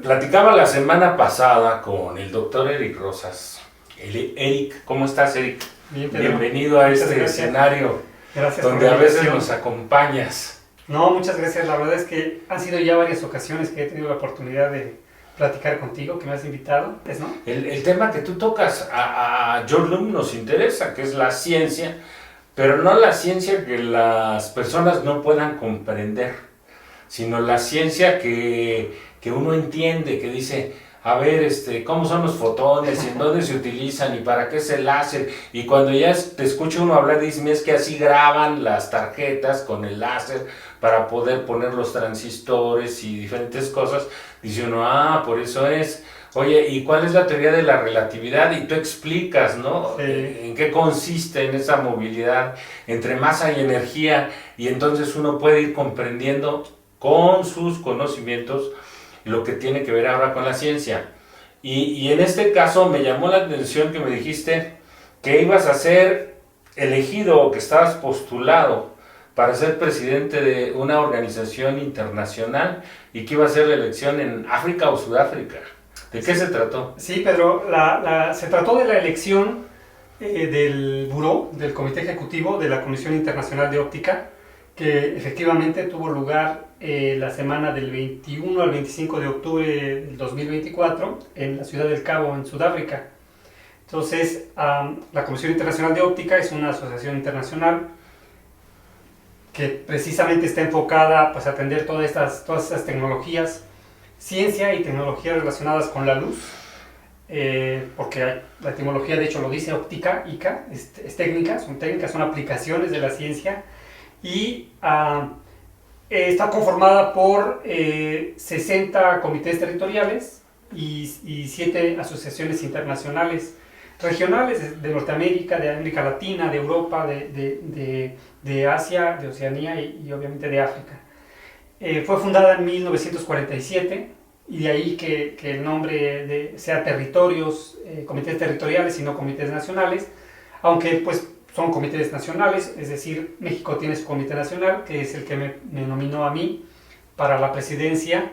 Platicaba la semana pasada con el doctor Eric Rosas. Eric, ¿cómo estás, Eric? Bien, Pedro. Bienvenido a Muchas este gracias. Escenario Gracias donde por a la veces invitación. nos acompañas. No, muchas gracias. La verdad es que han sido ya varias ocasiones que he tenido la oportunidad de platicar contigo, que me has invitado, ¿no? El tema que tú tocas a John Bloom nos interesa, que es la ciencia, pero no la ciencia que las personas no puedan comprender, sino la ciencia que uno entiende, que dice, a ver, cómo son los fotones, y en dónde se utilizan, y para qué es el láser, y cuando ya te escucha uno hablar, dicen, es que así graban las tarjetas con el láser para poder poner los transistores y diferentes cosas, dice uno, por eso es. Oye, ¿y cuál es la teoría de la relatividad? Y tú explicas, ¿no? Sí. ¿En qué consiste en esa movilidad entre masa y energía? Y entonces uno puede ir comprendiendo con sus conocimientos lo que tiene que ver ahora con la ciencia. Y en este caso me llamó la atención que me dijiste que ibas a ser elegido o que estabas postulado para ser presidente de una organización internacional y que iba a ser la elección en África o Sudáfrica. ¿De qué se trató? Sí, Pedro, se trató de la elección del buró, del Comité Ejecutivo de la Comisión Internacional de Óptica, que efectivamente tuvo lugar la semana del 21 al 25 de octubre del 2024 en la ciudad del Cabo, en Sudáfrica. Entonces, la Comisión Internacional de Óptica es una asociación internacional que precisamente está enfocada pues, a atender todas estas tecnologías, ciencia y tecnologías relacionadas con la luz, porque la etimología de hecho lo dice óptica, ICA, es técnica, son aplicaciones de la ciencia, y está conformada por 60 comités territoriales y 7 asociaciones internacionales regionales de Norteamérica, de América Latina, de Europa, de Asia, de Oceanía y obviamente de África. Fue fundada en 1947 y de ahí que el nombre sea territorios, comités territoriales y no comités nacionales, aunque pues son comités nacionales, es decir, México tiene su comité nacional, que es el que me nominó a mí para la presidencia,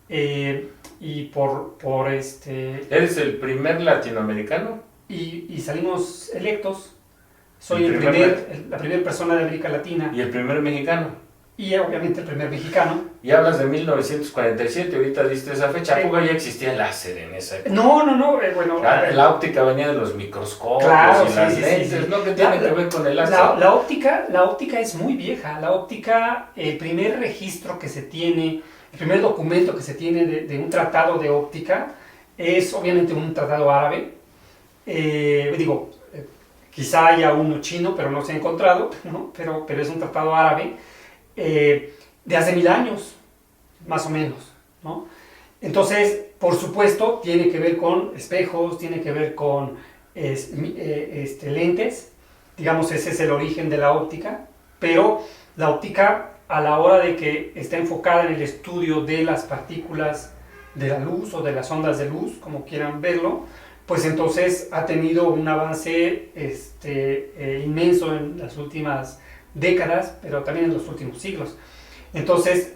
y por ¿Eres el primer latinoamericano? Y salimos electos. Soy la primera persona de América Latina. ¿Y el primer mexicano? Y obviamente el primer mexicano. Y hablas de 1947, ahorita diste esa fecha. ¿A poco ya existía el láser en esa época? No, bueno. La óptica venía de los microscopios, claro, y las lentes, ¿no? ¿Qué tiene que ver con el láser? La óptica es muy vieja. La óptica, el primer registro que se tiene, el primer documento que se tiene de un tratado de óptica es obviamente un tratado árabe. Quizá haya uno chino, pero no se ha encontrado, ¿no? Pero es un tratado árabe de hace 1000 años, más o menos, ¿no? Entonces, por supuesto, tiene que ver con espejos, tiene que ver con lentes, digamos, ese es el origen de la óptica, pero la óptica, a la hora de que está enfocada en el estudio de las partículas de la luz o de las ondas de luz, como quieran verlo, pues entonces ha tenido un avance inmenso en las últimas décadas, pero también en los últimos siglos. Entonces,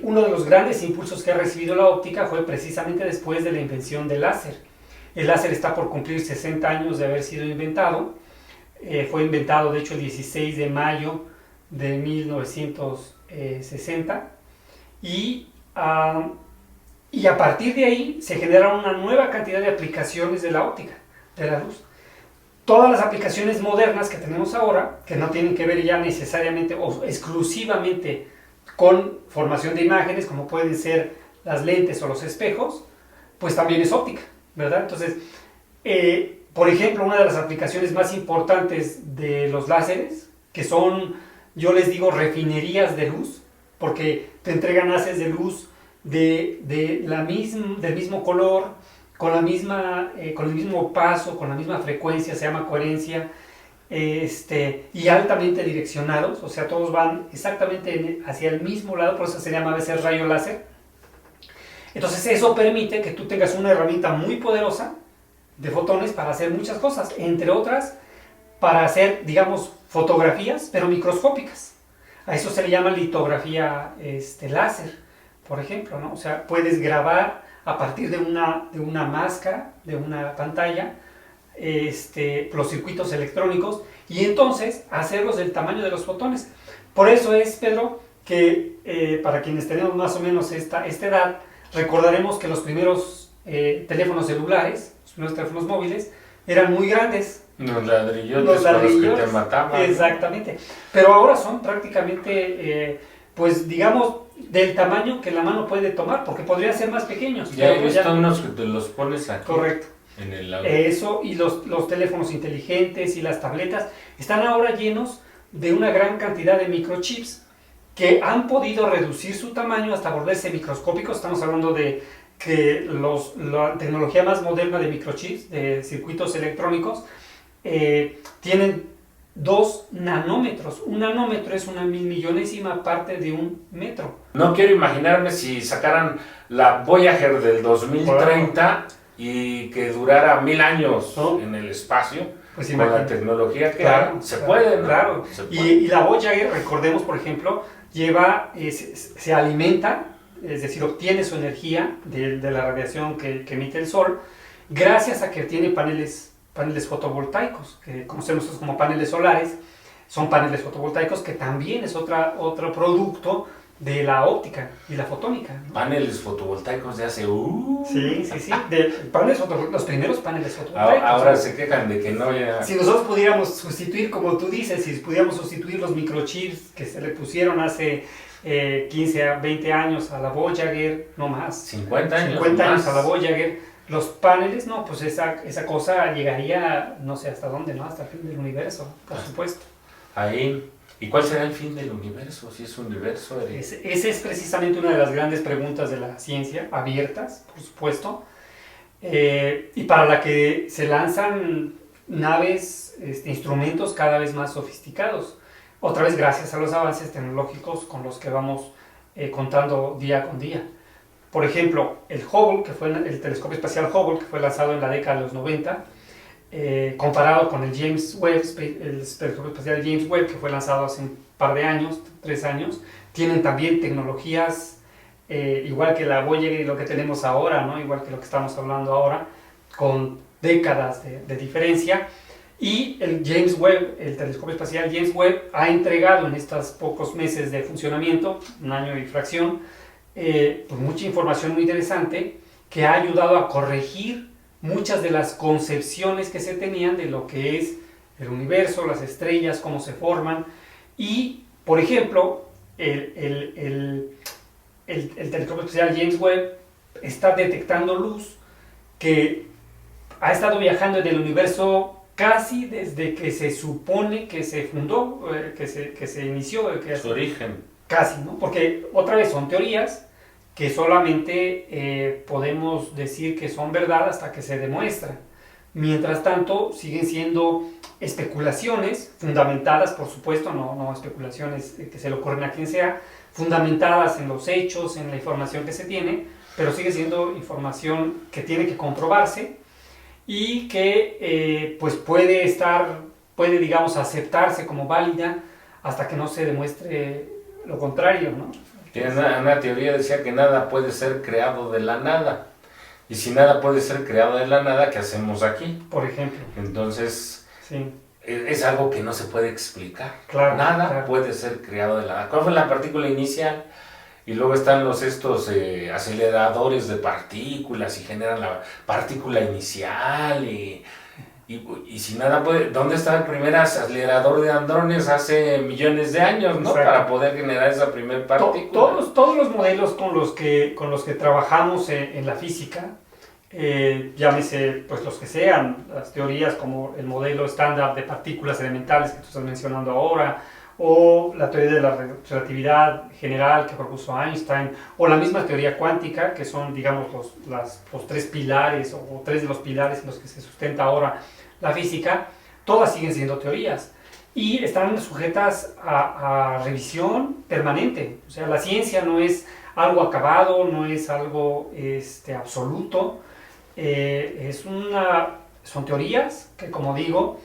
uno de los grandes impulsos que ha recibido la óptica fue precisamente después de la invención del láser. El láser está por cumplir 60 años de haber sido inventado. Fue inventado, de hecho, el 16 de mayo de 1960. Y a partir de ahí se generaron una nueva cantidad de aplicaciones de la óptica, de la luz. Todas las aplicaciones modernas que tenemos ahora, que no tienen que ver ya necesariamente o exclusivamente con formación de imágenes, como pueden ser las lentes o los espejos, pues también es óptica, ¿verdad? Entonces, por ejemplo, una de las aplicaciones más importantes de los láseres, que son, yo les digo, refinerías de luz, porque te entregan haces de luz del mismo color, con el mismo paso, con la misma frecuencia, se llama coherencia, y altamente direccionados, o sea, todos van exactamente hacia el mismo lado, por eso se llama a veces rayo láser. Entonces eso permite que tú tengas una herramienta muy poderosa de fotones para hacer muchas cosas, entre otras, para hacer, digamos, fotografías, pero microscópicas. A eso se le llama litografía láser. por ejemplo, ¿no? O sea, puedes grabar a partir de una máscara, de una pantalla, los circuitos electrónicos y entonces hacerlos del tamaño de los fotones. Por eso es, Pedro, que para quienes tenemos más o menos esta edad, recordaremos que los primeros teléfonos celulares, los primeros teléfonos móviles, eran muy grandes. Los ladrillotes con los que te mataban. Exactamente. Pero ahora son prácticamente, pues digamos, del tamaño que la mano puede tomar, porque podrían ser más pequeños. Ya he visto unos que te los pones aquí. Correcto. En el Eso, y los teléfonos inteligentes y las tabletas están ahora llenos de una gran cantidad de microchips que han podido reducir su tamaño hasta volverse microscópicos. Estamos hablando de que la tecnología más moderna de microchips, de circuitos electrónicos, tienen 2 nanómetros. Un nanómetro es una milmillonésima parte de un metro. No quiero imaginarme si sacaran la Voyager del 2030 y que durara 1000 años en el espacio, pues con la tecnología que se puede, ¿no? Claro. Se puede. Y la Voyager, recordemos, por ejemplo, se alimenta, es decir, obtiene su energía de la radiación que emite el Sol, gracias a que tiene paneles fotovoltaicos, que conocemos como paneles solares. Son paneles fotovoltaicos que también es otro producto de la óptica y la fotónica, ¿no? Paneles fotovoltaicos de hace... Sí. Los primeros paneles fotovoltaicos. Ahora se quejan de que no ya... Si nosotros pudiéramos sustituir, como tú dices, si pudiéramos sustituir los microchips que se le pusieron hace 15 a 20 años a la Voyager, no más. 50 años 50 años más. a la Voyager. Los paneles, no, pues esa cosa llegaría, no sé hasta dónde, ¿no? Hasta el fin del universo, por supuesto. Ahí. ¿Y cuál será el fin del universo? Si es un universo... Esa es precisamente una de las grandes preguntas de la ciencia, abiertas, por supuesto, y para la que se lanzan naves, instrumentos cada vez más sofisticados. Otra vez gracias a los avances tecnológicos con los que vamos contando día con día. Por ejemplo, el Hubble, que fue el telescopio espacial Hubble, que fue lanzado en la década de los 90, comparado con el James Webb, el telescopio espacial James Webb, que fue lanzado hace un par de años, 3 años, tienen también tecnologías igual que la Voyager y lo que tenemos ahora, ¿no? Igual que lo que estamos hablando ahora, con décadas de diferencia. Y el James Webb, el telescopio espacial James Webb, ha entregado en estos pocos meses de funcionamiento, 1 año y fracción, pues mucha información muy interesante que ha ayudado a corregir muchas de las concepciones que se tenían de lo que es el universo, las estrellas, cómo se forman. Y, por ejemplo, el telescopio espacial James Webb está detectando luz que ha estado viajando en el universo casi desde que se supone que se fundó, que se inició. Su origen. Casi, ¿no? Porque otra vez son teorías que solamente podemos decir que son verdad hasta que se demuestra. Mientras tanto, siguen siendo especulaciones fundamentadas, por supuesto, no especulaciones que se le ocurren a quien sea, fundamentadas en los hechos, en la información que se tiene, pero sigue siendo información que tiene que comprobarse y que pues puede, digamos, aceptarse como válida hasta que no se demuestre lo contrario, ¿no? Una teoría decía que nada puede ser creado de la nada. Y si nada puede ser creado de la nada, ¿qué hacemos aquí? Por ejemplo. Entonces, sí, es algo que no se puede explicar. Claro, nada puede ser creado de la nada. ¿Cuál fue la partícula inicial? Y luego están estos aceleradores de partículas y generan la partícula inicial. Y si nada puede, ¿dónde estaba el primer acelerador de hadrones hace millones de años, ¿no? Para poder generar esa primer partícula. Todos los modelos con los que trabajamos en la física, llámese pues los que sean, las teorías como el modelo estándar de partículas elementales que tú estás mencionando ahora, o la teoría de la relatividad general que propuso Einstein, o la misma teoría cuántica, que son, digamos, los 3 pilares, o 3 de los pilares en los que se sustenta ahora la física, todas siguen siendo teorías y están sujetas a revisión permanente. O sea, la ciencia no es algo acabado, no es algo absoluto, son teorías que, como digo,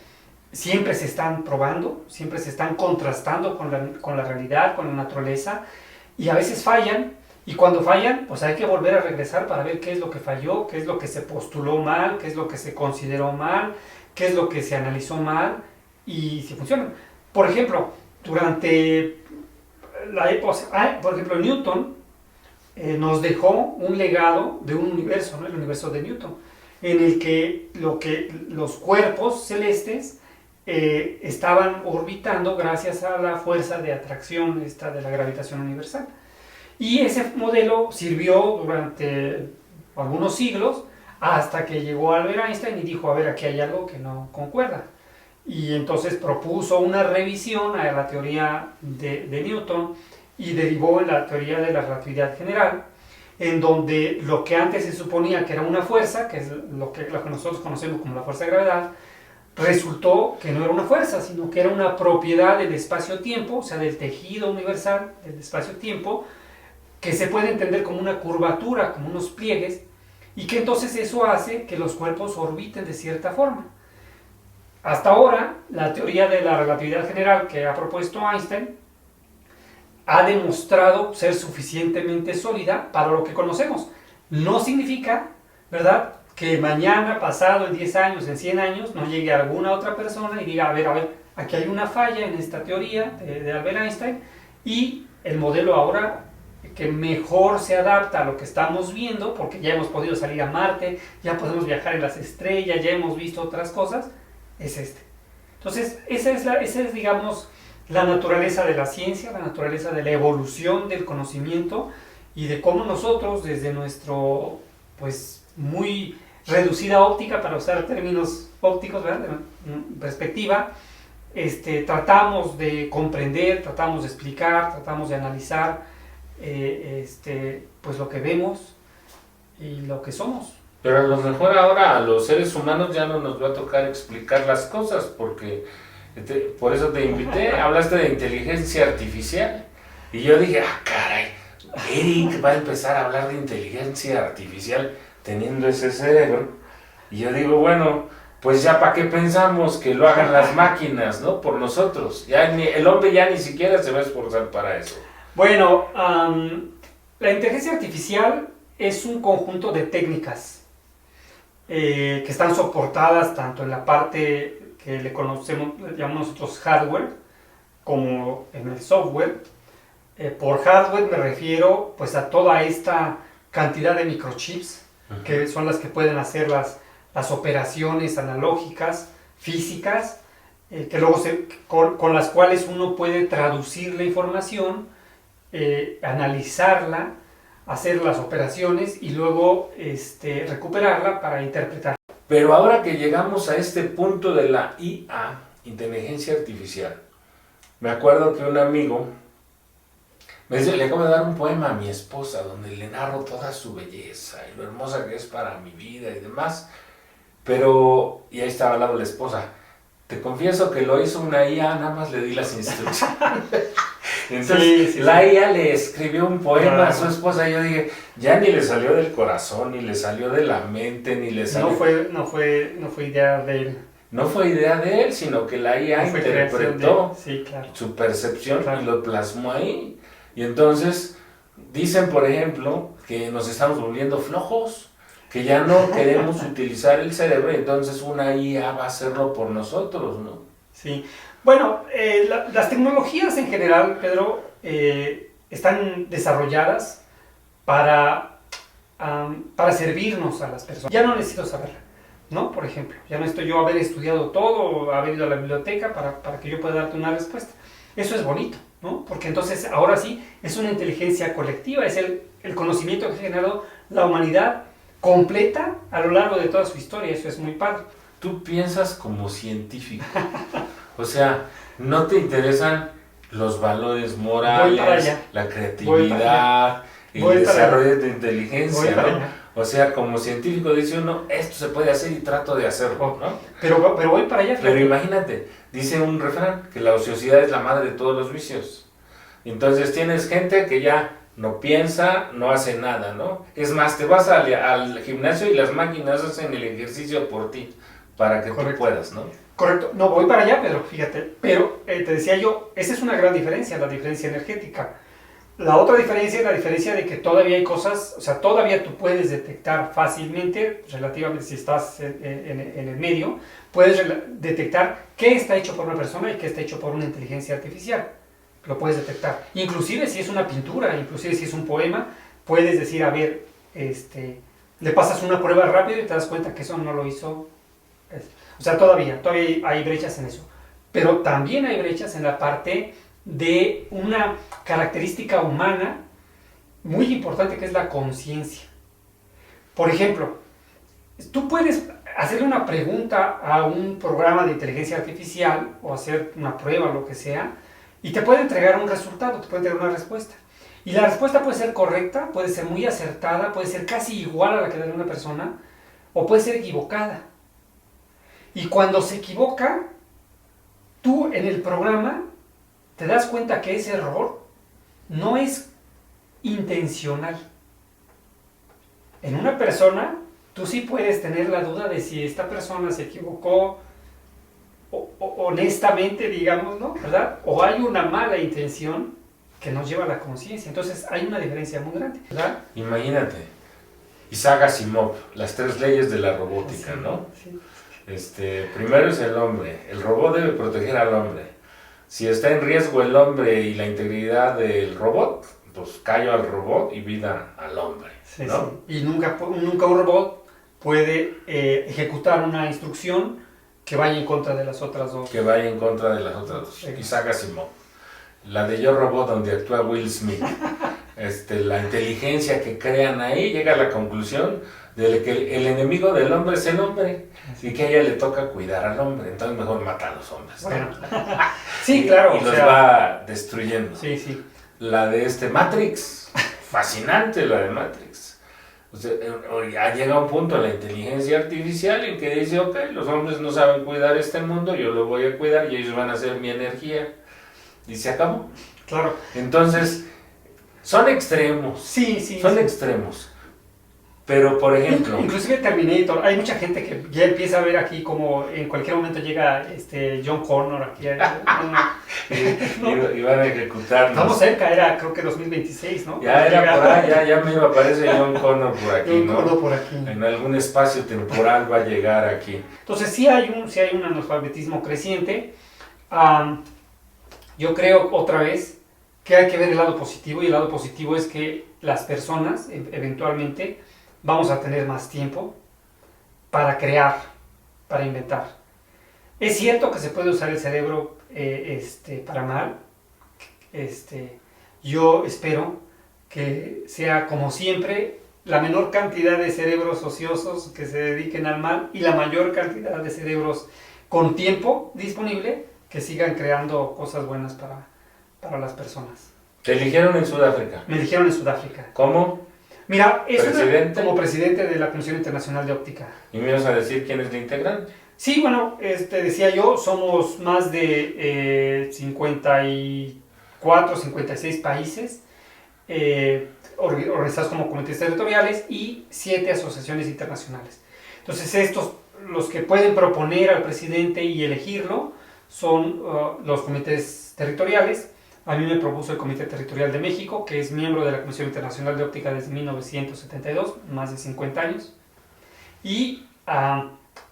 siempre se están probando, siempre se están contrastando con la realidad, con la naturaleza, y a veces fallan, Y cuando fallan, pues hay que volver a regresar para ver qué es lo que falló, qué es lo que se postuló mal, qué es lo que se consideró mal, qué es lo que se analizó mal y si funcionan. Por ejemplo, durante la época, por ejemplo, Newton nos dejó un legado de un universo, ¿no? El universo de Newton, en el que los cuerpos celestes estaban orbitando gracias a la fuerza de atracción de la gravitación universal. Y ese modelo sirvió durante algunos siglos hasta que llegó Albert Einstein y dijo, a ver, aquí hay algo que no concuerda. Y entonces propuso una revisión a la teoría de Newton y derivó en la teoría de la relatividad general, en donde lo que antes se suponía que era una fuerza, que es lo que nosotros conocemos como la fuerza de gravedad, resultó que no era una fuerza, sino que era una propiedad del espacio-tiempo, o sea, del tejido universal del espacio-tiempo, que se puede entender como una curvatura, como unos pliegues, y que entonces eso hace que los cuerpos orbiten de cierta forma. Hasta ahora, la teoría de la relatividad general que ha propuesto Einstein ha demostrado ser suficientemente sólida para lo que conocemos. No significa, ¿verdad?, que mañana, pasado, en 10 años, en 100 años, no llegue alguna otra persona y diga, a ver, aquí hay una falla en esta teoría de Albert Einstein y el modelo ahora que mejor se adapta a lo que estamos viendo, porque ya hemos podido salir a Marte, ya podemos viajar en las estrellas, ya hemos visto otras cosas, es este. Entonces, esa es, digamos, la naturaleza de la ciencia, la naturaleza de la evolución del conocimiento y de cómo nosotros, desde nuestro, pues, muy reducida óptica, para usar términos ópticos, ¿verdad?, de perspectiva, tratamos de comprender, tratamos de explicar, tratamos de analizar pues lo que vemos y lo que somos. Pero a lo mejor ahora a los seres humanos ya no nos va a tocar explicar las cosas, porque por eso te invité, hablaste de inteligencia artificial, y yo dije, caray, Eric va a empezar a hablar de inteligencia artificial teniendo ese cerebro, y yo digo, bueno, pues ya para qué pensamos que lo hagan las máquinas, ¿no? Por nosotros, el hombre ya ni siquiera se va a esforzar para eso. Bueno, la inteligencia artificial es un conjunto de técnicas que están soportadas tanto en la parte que le llamamos nosotros hardware, como en el software. Por hardware me refiero pues a toda esta cantidad de microchips, que son las que pueden hacer las operaciones analógicas, físicas, que luego con las cuales uno puede traducir la información, analizarla, hacer las operaciones y luego recuperarla para interpretar. Pero ahora que llegamos a este punto de la IA, inteligencia artificial, me acuerdo que un amigo me dice, le acabo de dar un poema a mi esposa donde le narro toda su belleza y lo hermosa que es para mi vida y demás, y ahí estaba al lado la esposa. Te confieso que lo hizo una IA, nada más le di las instrucciones. Entonces, la IA le escribió un poema a su esposa y yo dije, ya ni le salió del corazón, ni le salió de la mente, ni le salió... No fue idea de él. No fue idea de él, sino que la IA interpretó su percepción y lo plasmó ahí. Y entonces, dicen, por ejemplo, que nos estamos volviendo flojos, que ya no queremos utilizar el cerebro, y entonces una IA va a hacerlo por nosotros, ¿no? Sí. Bueno, las tecnologías en general, Pedro, están desarrolladas para servirnos a las personas. Ya no necesito saberla, ¿no? Por ejemplo, ya no necesito yo haber estudiado todo, haber ido a la biblioteca para que yo pueda darte una respuesta. Eso es bonito, ¿no? Porque entonces ahora sí es una inteligencia colectiva, es el conocimiento que ha generado la humanidad completa a lo largo de toda su historia. Eso es muy padre. Tú piensas como científico. O sea, no te interesan los valores morales, la creatividad, el desarrollo de tu inteligencia, ¿no? O sea, como científico dice uno, esto se puede hacer y trato de hacerlo, ¿no? Pero voy para allá. Pero imagínate, dice un refrán, que la ociosidad es la madre de todos los vicios. Entonces tienes gente que ya no piensa, no hace nada, ¿no? Es más, te vas al gimnasio y las máquinas hacen el ejercicio por ti, para que tú puedas, ¿no? Correcto. No, voy para allá, Pedro, fíjate. Pero te decía yo, esa es una gran diferencia, la diferencia energética. La otra diferencia es la diferencia de que todavía hay cosas, o sea, todavía tú puedes detectar fácilmente, relativamente si estás en el medio, puedes detectar qué está hecho por una persona y qué está hecho por una inteligencia artificial. Lo puedes detectar. Inclusive si es una pintura, inclusive si es un poema, puedes decir, a ver, le pasas una prueba rápido y te das cuenta que eso no lo hizo. O sea, todavía hay brechas en eso. Pero también hay brechas en la parte de una característica humana muy importante que es la conciencia. Por ejemplo, tú puedes hacerle una pregunta a un programa de inteligencia artificial o hacer una prueba, lo que sea, y te puede entregar un resultado, te puede entregar una respuesta. Y la respuesta puede ser correcta, puede ser muy acertada, puede ser casi igual a la que da una persona, o puede ser equivocada. Y cuando se equivoca, tú en el programa te das cuenta que ese error no es intencional. En una persona, tú sí puedes tener la duda de si esta persona se equivocó honestamente, digamos, ¿no? ¿Verdad? O hay una mala intención que nos lleva a la conciencia. Entonces hay una diferencia muy grande, ¿verdad? Imagínate, Isaac Asimov, las 3 leyes de la robótica, Sí, ¿no? sí. Primero es el hombre, el robot debe proteger al hombre. Si está en riesgo el hombre y la integridad del robot, pues callo al robot y vida al hombre, Sí, ¿no? sí. Y nunca un robot puede ejecutar una instrucción que vaya en contra de las otras dos. Que vaya en contra de las otras dos. Sí. Isaac Asimov. La de Yo Robot, donde actúa Will Smith. La inteligencia que crean ahí llega a la conclusión de que el enemigo del hombre es el hombre y que a ella le toca cuidar al hombre, entonces mejor mata a los hombres. Bueno. Sí, claro. Y los va destruyendo. Sí, sí. La de Matrix, fascinante la de Matrix. O sea, ya llega un punto la inteligencia artificial en que dice, ok, los hombres no saben cuidar este mundo, yo lo voy a cuidar y ellos van a ser mi energía. Y se acabó. Claro. Entonces, son extremos. Sí, sí. Son sí. extremos. Pero, por ejemplo... Inclusive Terminator, hay mucha gente que ya empieza a ver aquí como en cualquier momento llega John Connor aquí. Y van a ejecutarnos. Estamos cerca, era creo que 2026, ¿no? Ya era por ahí, ya me aparece John Connor por aquí, John ¿no? Connor por aquí. En algún espacio temporal va a llegar aquí. Entonces sí hay un analfabetismo creciente. Yo creo otra vez que hay que ver el lado positivo, y el lado positivo es que las personas eventualmente vamos a tener más tiempo para crear, para inventar. Es cierto que se puede usar el cerebro para mal. Yo espero que sea, como siempre, la menor cantidad de cerebros ociosos que se dediquen al mal y la mayor cantidad de cerebros con tiempo disponible que sigan creando cosas buenas para las personas. Te eligieron en Sudáfrica. Me dijeron en Sudáfrica. ¿Cómo? Mira, es ¿Presidente? como presidente de la Comisión Internacional de Óptica. ¿Y me ibas a decir quién es la integrante? Sí, bueno, decía yo, somos más de 54, 56 países organizados como comités territoriales y 7 asociaciones internacionales. Entonces estos, los que pueden proponer al presidente y elegirlo, son los comités territoriales. A mí me propuso el Comité Territorial de México, que es miembro de la Comisión Internacional de Óptica desde 1972, más de 50 años. Y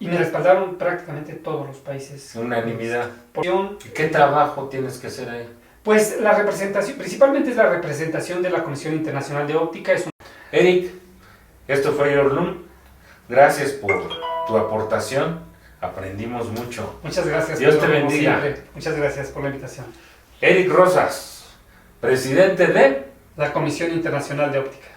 me respaldaron prácticamente todos los países. Unanimidad. ¿Y qué trabajo tienes que hacer ahí? Pues la representación, principalmente es la representación de la Comisión Internacional de Óptica. Eric, esto fue Your Loom. Gracias por tu aportación. Aprendimos mucho. Muchas gracias. Dios te bendiga. Muchas gracias por la invitación. Eric Rosas, presidente de la Comisión Internacional de Óptica.